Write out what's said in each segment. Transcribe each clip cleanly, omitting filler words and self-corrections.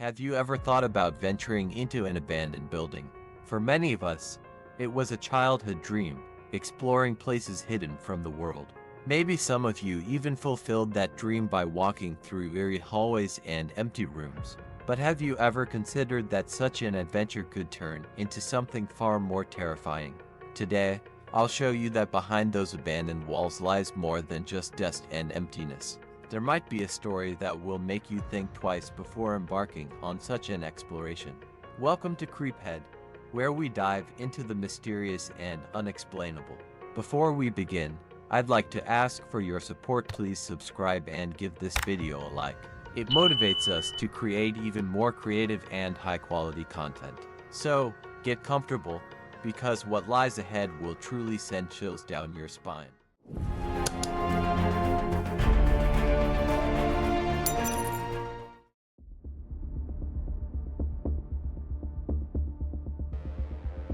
Have you ever thought about venturing into an abandoned building? For many of us, it was a childhood dream, exploring places hidden from the world. Maybe some of you even fulfilled that dream by walking through eerie hallways and empty rooms. But have you ever considered that such an adventure could turn into something far more terrifying? Today, I'll show you that behind those abandoned walls lies more than just dust and emptiness. There might be a story that will make you think twice before embarking on such an exploration. Welcome to Creephead, where we dive into the mysterious and unexplainable. Before we begin, I'd like to ask for your support. Please subscribe and give this video a like. It motivates us to create even more creative and high-quality content. So, get comfortable, because what lies ahead will truly send chills down your spine.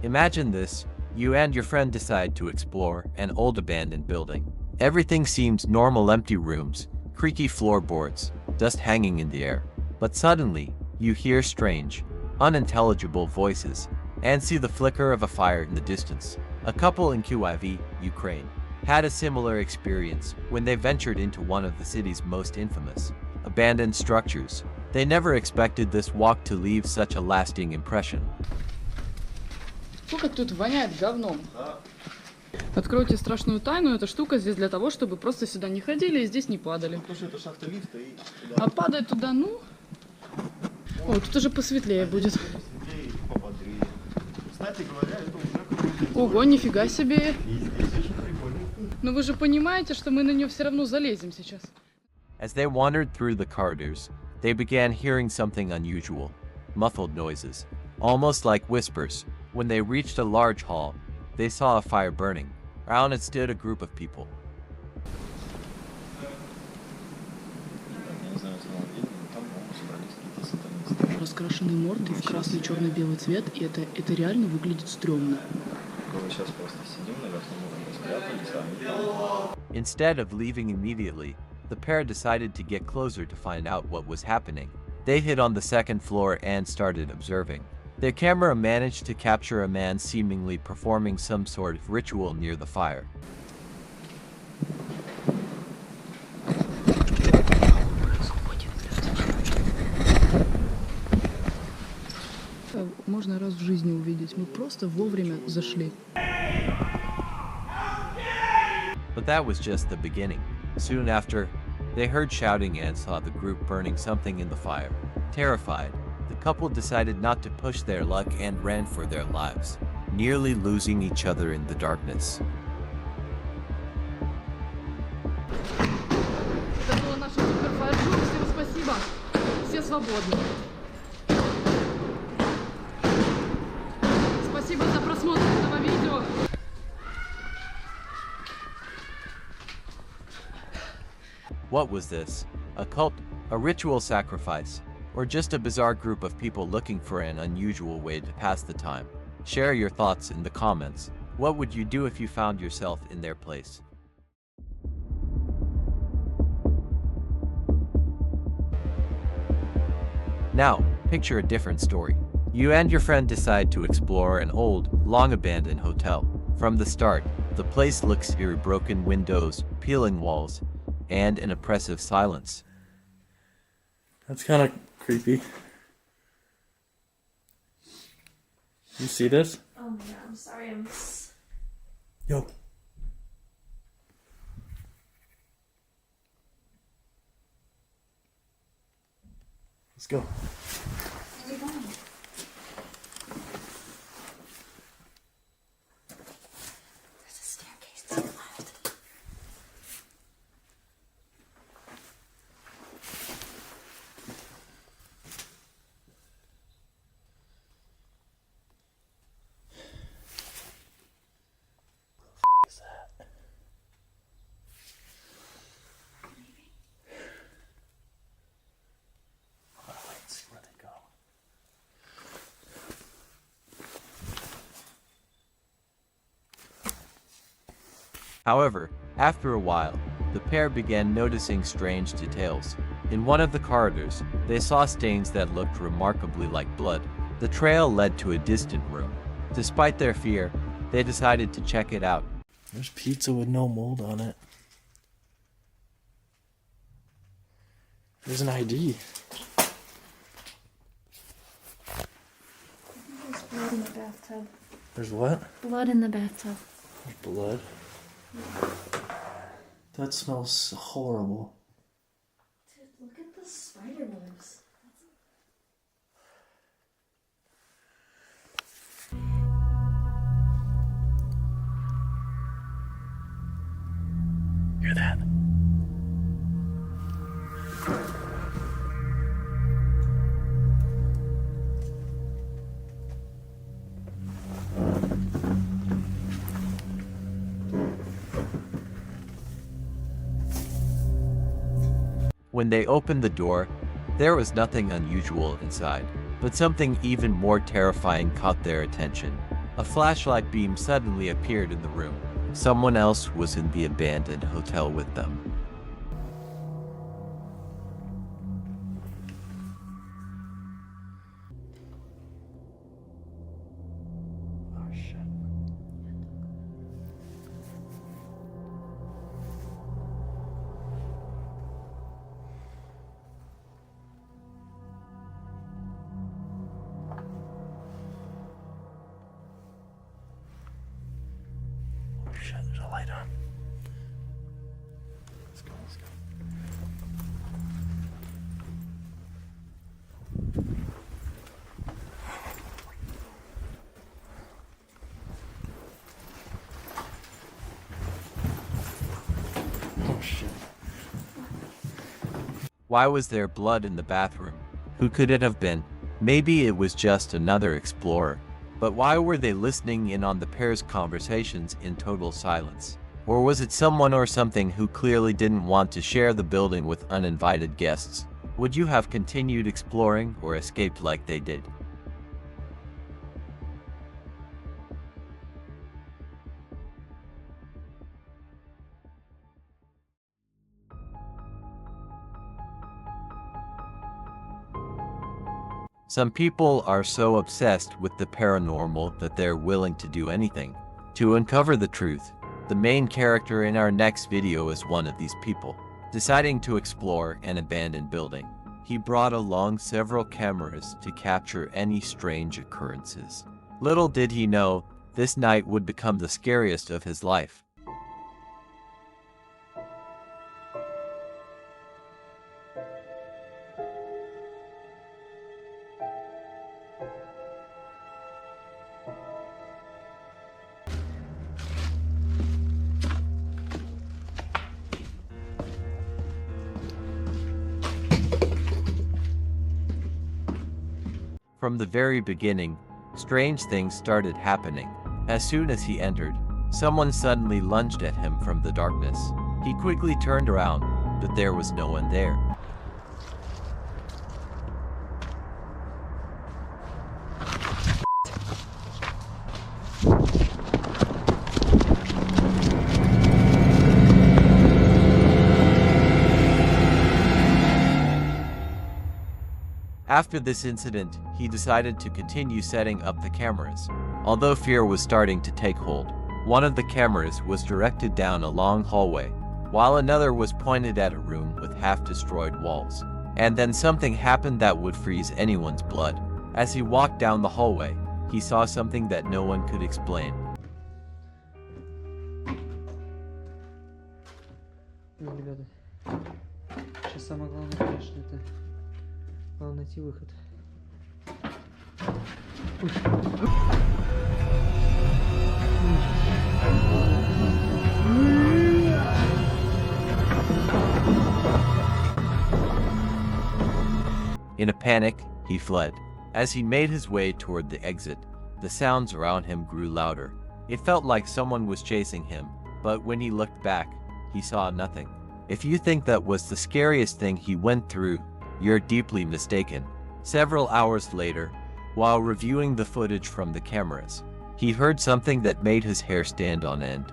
Imagine this. You and your friend decide to explore an old abandoned building. Everything seems normal: empty rooms, creaky floorboards, dust hanging in the air. But suddenly, you hear strange, unintelligible voices and see the flicker of a fire in the distance. A couple in Kyiv, Ukraine, had a similar experience when they ventured into one of the city's most infamous abandoned structures. They never expected this walk to leave such a lasting impression. Сколько тут воняет говном. Откройте страшную тайну. Эта штука здесь для того, чтобы просто сюда не ходили и здесь не падали. Потому что это шахта лифта и... А падать туда, ну... О, тут уже посветлее будет. Посветлее и поподрее. Кстати говоря, это уже какой-то... Ого, нифига себе. И здесь очень прикольно. Но вы же понимаете, что мы на нее все равно залезем сейчас. As they wandered through the corridors, they began hearing something unusual, muffled noises, almost like whispers. When they reached a large hall, they saw a fire burning. Around it stood a group of people. Раскрашенные морды в красный, черный, белый цвет, и это реально выглядит стрёмно. Сейчас просто сидим на верхнем уровне, спрятались. Instead of leaving immediately, the pair decided to get closer to find out what was happening. They hid on the second floor and started observing. Their camera managed to capture a man seemingly performing some sort of ritual near the fire. Можно раз в жизни увидеть. Мы просто вовремя зашли. But that was just the beginning. Soon after, they heard shouting and saw the group burning something in the fire. Terrified, the couple decided not to push their luck and ran for their lives, nearly losing each other in the darkness. Это было наше суперфайр-шоу. Всем спасибо. Все свободны. Спасибо за просмотр этого видео. What was this? A cult? A ritual sacrifice? Or just a bizarre group of people looking for an unusual way to pass the time? Share your thoughts in the comments. What would you do if you found yourself in their place? Now, picture a different story. You and your friend decide to explore an old, long-abandoned hotel. From the start, the place looks eerie: broken windows, peeling walls, and an oppressive silence. That's kind of creepy. You see this? Oh my god, I'm sorry. Yo. Let's go. Where are we going? There's a staircase to the left. Is that? Oh, wait, see where they go. However, after a while, the pair began noticing strange details. In one of the corridors, They saw stains that looked remarkably like blood. The trail led to a distant room. Despite their fear, they decided to check it out. There's pizza with no mold on it. There's an ID. There's blood in the bathtub. There's what? Blood in the bathtub. There's blood. That smells horrible. Dude, look at the spider webs. Hear that? When they opened the door, there was nothing unusual inside, but something even more terrifying caught their attention. A flashlight beam suddenly appeared in the room. Someone else was in the abandoned hotel with them. Oh shit. Oh shit, there's a light on. Let's go, let's go. Oh shit. Why was there blood in the bathroom? Who could it have been? Maybe it was just another explorer. But why were they listening in on the pair's conversations in total silence? Or was it someone or something who clearly didn't want to share the building with uninvited guests? Would you have continued exploring or escaped like they did? Some people are so obsessed with the paranormal that they're willing to do anything to uncover the truth. The main character in our next video is one of these people, deciding to explore an abandoned building. He brought along several cameras to capture any strange occurrences. Little did he know, this night would become the scariest of his life. From the very beginning, strange things started happening. As soon as he entered, someone suddenly lunged at him from the darkness. He quickly turned around, but there was no one there. After this incident, he decided to continue setting up the cameras. Although fear was starting to take hold, one of the cameras was directed down a long hallway, while another was pointed at a room with half-destroyed walls. And then something happened that would freeze anyone's blood. As he walked down the hallway, he saw something that no one could explain. Ну, ребята, сейчас самое главное, конечно, это главное найти выход. In a panic, he fled. As he made his way toward the exit, the sounds around him grew louder. It felt like someone was chasing him, but when he looked back, he saw nothing. If you think that was the scariest thing he went through, you're deeply mistaken. Several hours later, while reviewing the footage from the cameras, he heard something that made his hair stand on end.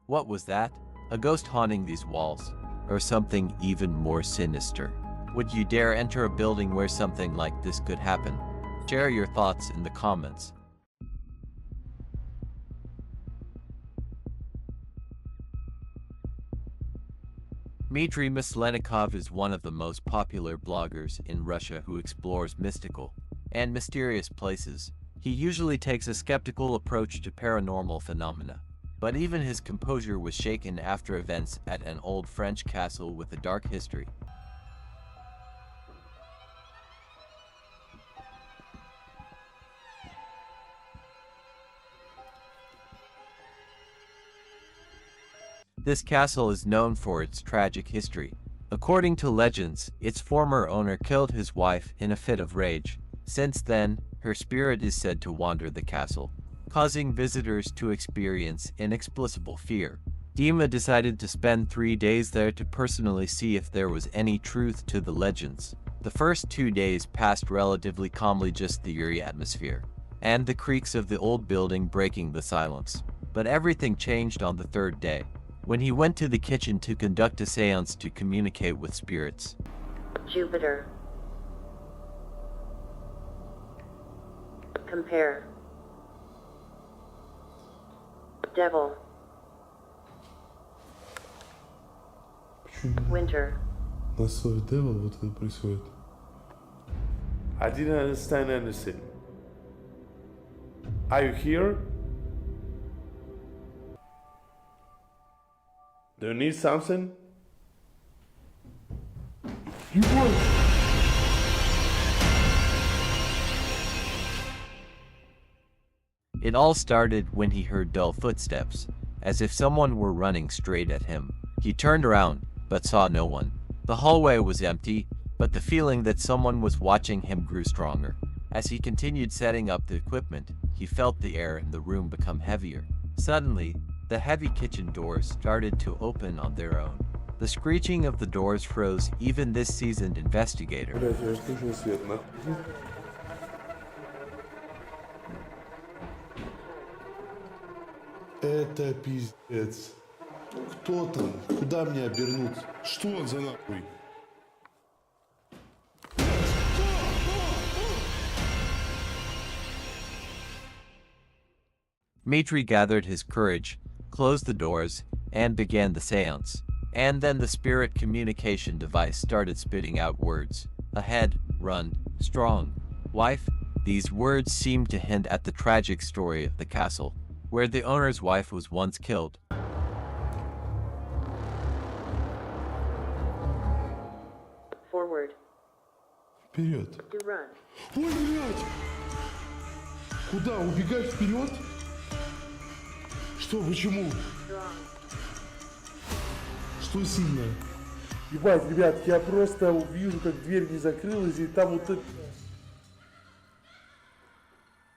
What was that? A ghost haunting these walls? Or something even more sinister? Would you dare enter a building where something like this could happen? Share your thoughts in the comments. Dmitry Maslenikov is one of the most popular bloggers in Russia who explores mystical and mysterious places. He usually takes a skeptical approach to paranormal phenomena, but even his composure was shaken after events at an old French castle with a dark history. This castle is known for its tragic history. According to legends, its former owner killed his wife in a fit of rage. Since then, her spirit is said to wander the castle, causing visitors to experience inexplicable fear. Dima decided to spend 3 days there to personally see if there was any truth to the legends. The first 2 days passed relatively calmly, just the eerie atmosphere and the creaks of the old building breaking the silence. But everything changed on the 3rd day, when he went to the kitchen to conduct a seance to communicate with spirits. Jupiter. Compare. Devil. Winter. На свой Devil вот это происходит. I didn't understand anything. Are you here? Do you need something? It all started when he heard dull footsteps, as if someone were running straight at him. He turned around, but saw no one. The hallway was empty, but the feeling that someone was watching him grew stronger. As he continued setting up the equipment, he felt the air in the room become heavier. Suddenly, the heavy kitchen doors started to open on their own. The screeching of the doors froze even this seasoned investigator. Блять, я же слышал свет, нахуй. Это пиздец. Кто там? Куда мне обернуться? Что он за нахуй? Dmitry gathered his courage, closed the doors, and began the seance. And then the spirit communication device started spitting out words. Ahead, run, strong, wife. These words seemed to hint at the tragic story of the castle, where the owner's wife was once killed. Forward. Вперед. To run. Ой, блядь! Куда? Убегать вперед? Что? Почему? Что сильно? Ебать, ребят, я просто вижу, как дверь не закрылась, и там вот это...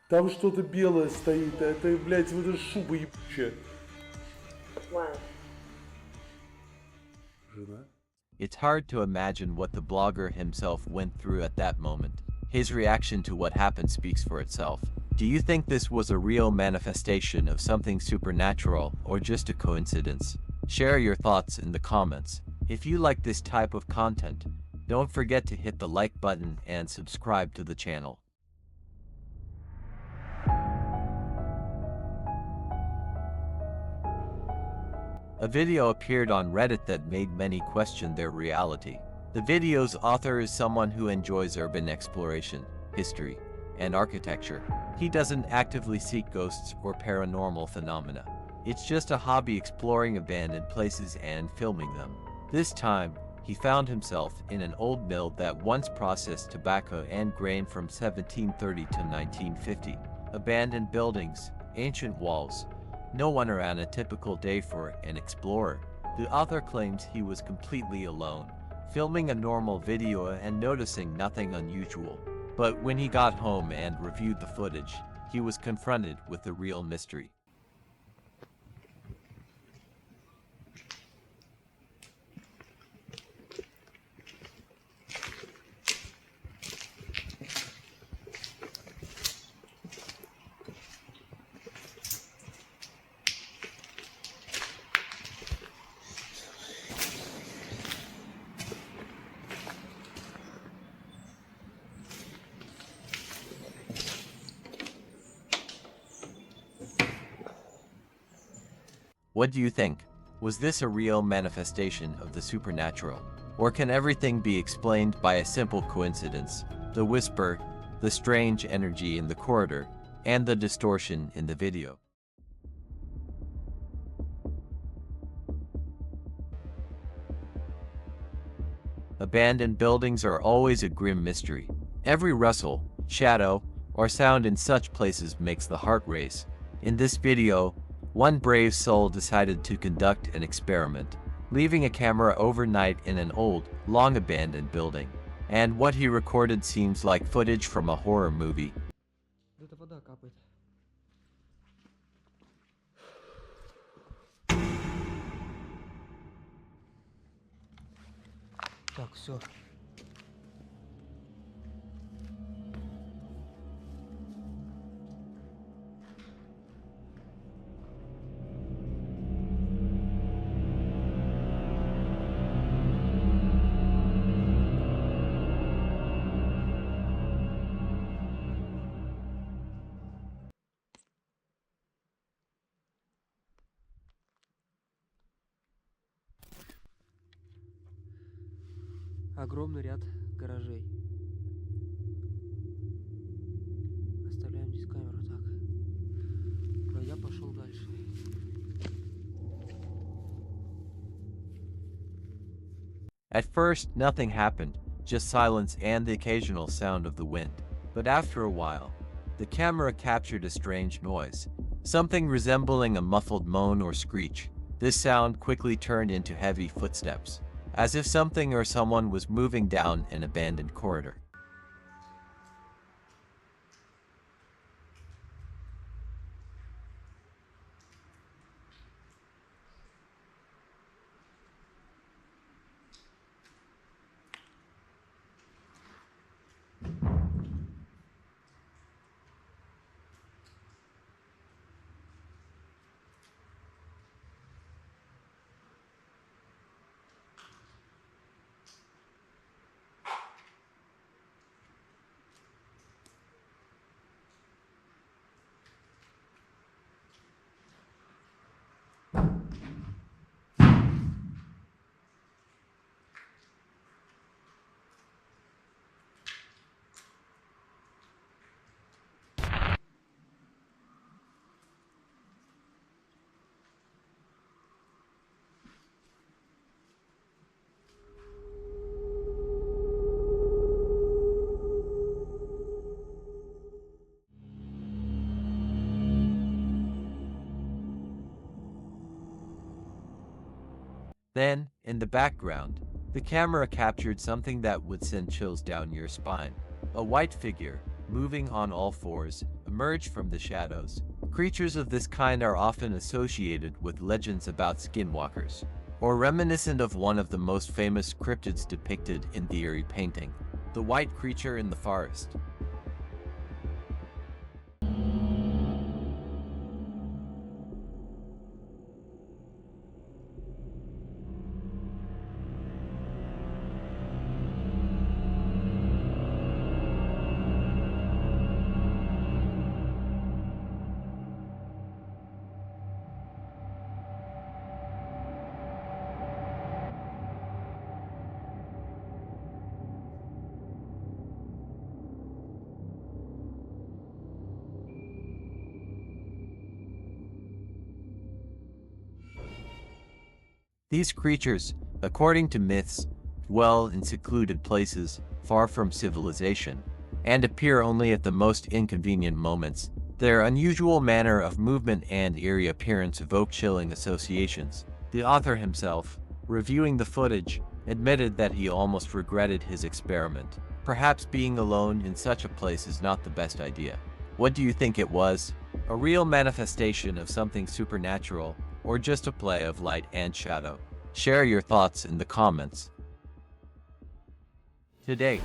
Там что-то белое стоит, это, блядь, вот эта шуба ебучая. Жена? It's hard to imagine what the blogger himself went through at that moment. His reaction to what happened speaks for itself. Do you think this was a real manifestation of something supernatural or just a coincidence? Share your thoughts in the comments. If you like this type of content, don't forget to hit the like button and subscribe to the channel. A video appeared on Reddit that made many question their reality. The video's author is someone who enjoys urban exploration, history, and architecture. He doesn't actively seek ghosts or paranormal phenomena. It's just a hobby exploring abandoned places and filming them. This time, he found himself in an old mill that once processed tobacco and grain from 1730 to 1950. Abandoned buildings, ancient walls, no one around a typical day for an explorer. The author claims he was completely alone, filming a normal video and noticing nothing unusual. But when he got home and reviewed the footage, he was confronted with the real mystery. What do you think? Was this a real manifestation of the supernatural? Or can everything be explained by a simple coincidence? The whisper, the strange energy in the corridor, and the distortion in the video. Abandoned buildings are always a grim mystery. Every rustle, shadow, or sound in such places makes the heart race. In this video, one brave soul decided to conduct an experiment, leaving a camera overnight in an old, long-abandoned building. And what he recorded seems like footage from a horror movie. Где-то вода капает. Так, все. Огромный ряд гаражей. Оставляем здесь камеру так. Я пошел дальше. At first, nothing happened, just silence and the occasional sound of the wind. But after a while, the camera captured a strange noise, something resembling a muffled moan or screech. This sound quickly turned into heavy footsteps, as if something or someone was moving down an abandoned corridor. Then, in the background, the camera captured something that would send chills down your spine. A white figure, moving on all fours, emerged from the shadows. Creatures of this kind are often associated with legends about skinwalkers, or reminiscent of one of the most famous cryptids depicted in the eerie painting, the white creature in the forest. These creatures, according to myths, dwell in secluded places, far from civilization, and appear only at the most inconvenient moments. Their unusual manner of movement and eerie appearance evoke chilling associations. The author himself, reviewing the footage, admitted that he almost regretted his experiment. Perhaps being alone in such a place is not the best idea. What do you think it was? A real manifestation of something supernatural, or just a play of light and shadow? Share your thoughts in the comments. Today,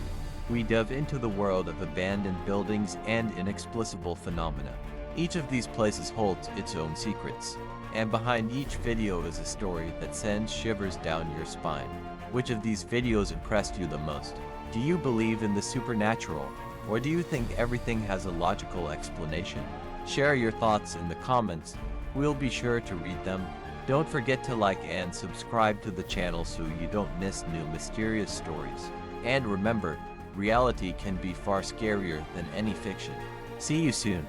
we dove into the world of abandoned buildings and inexplicable phenomena. Each of these places holds its own secrets, and behind each video is a story that sends shivers down your spine. Which of these videos impressed you the most? Do you believe in the supernatural, or do you think everything has a logical explanation? Share your thoughts in the comments. We'll be sure to read them. Don't forget to like and subscribe to the channel so you don't miss new mysterious stories. And remember, reality can be far scarier than any fiction. See you soon.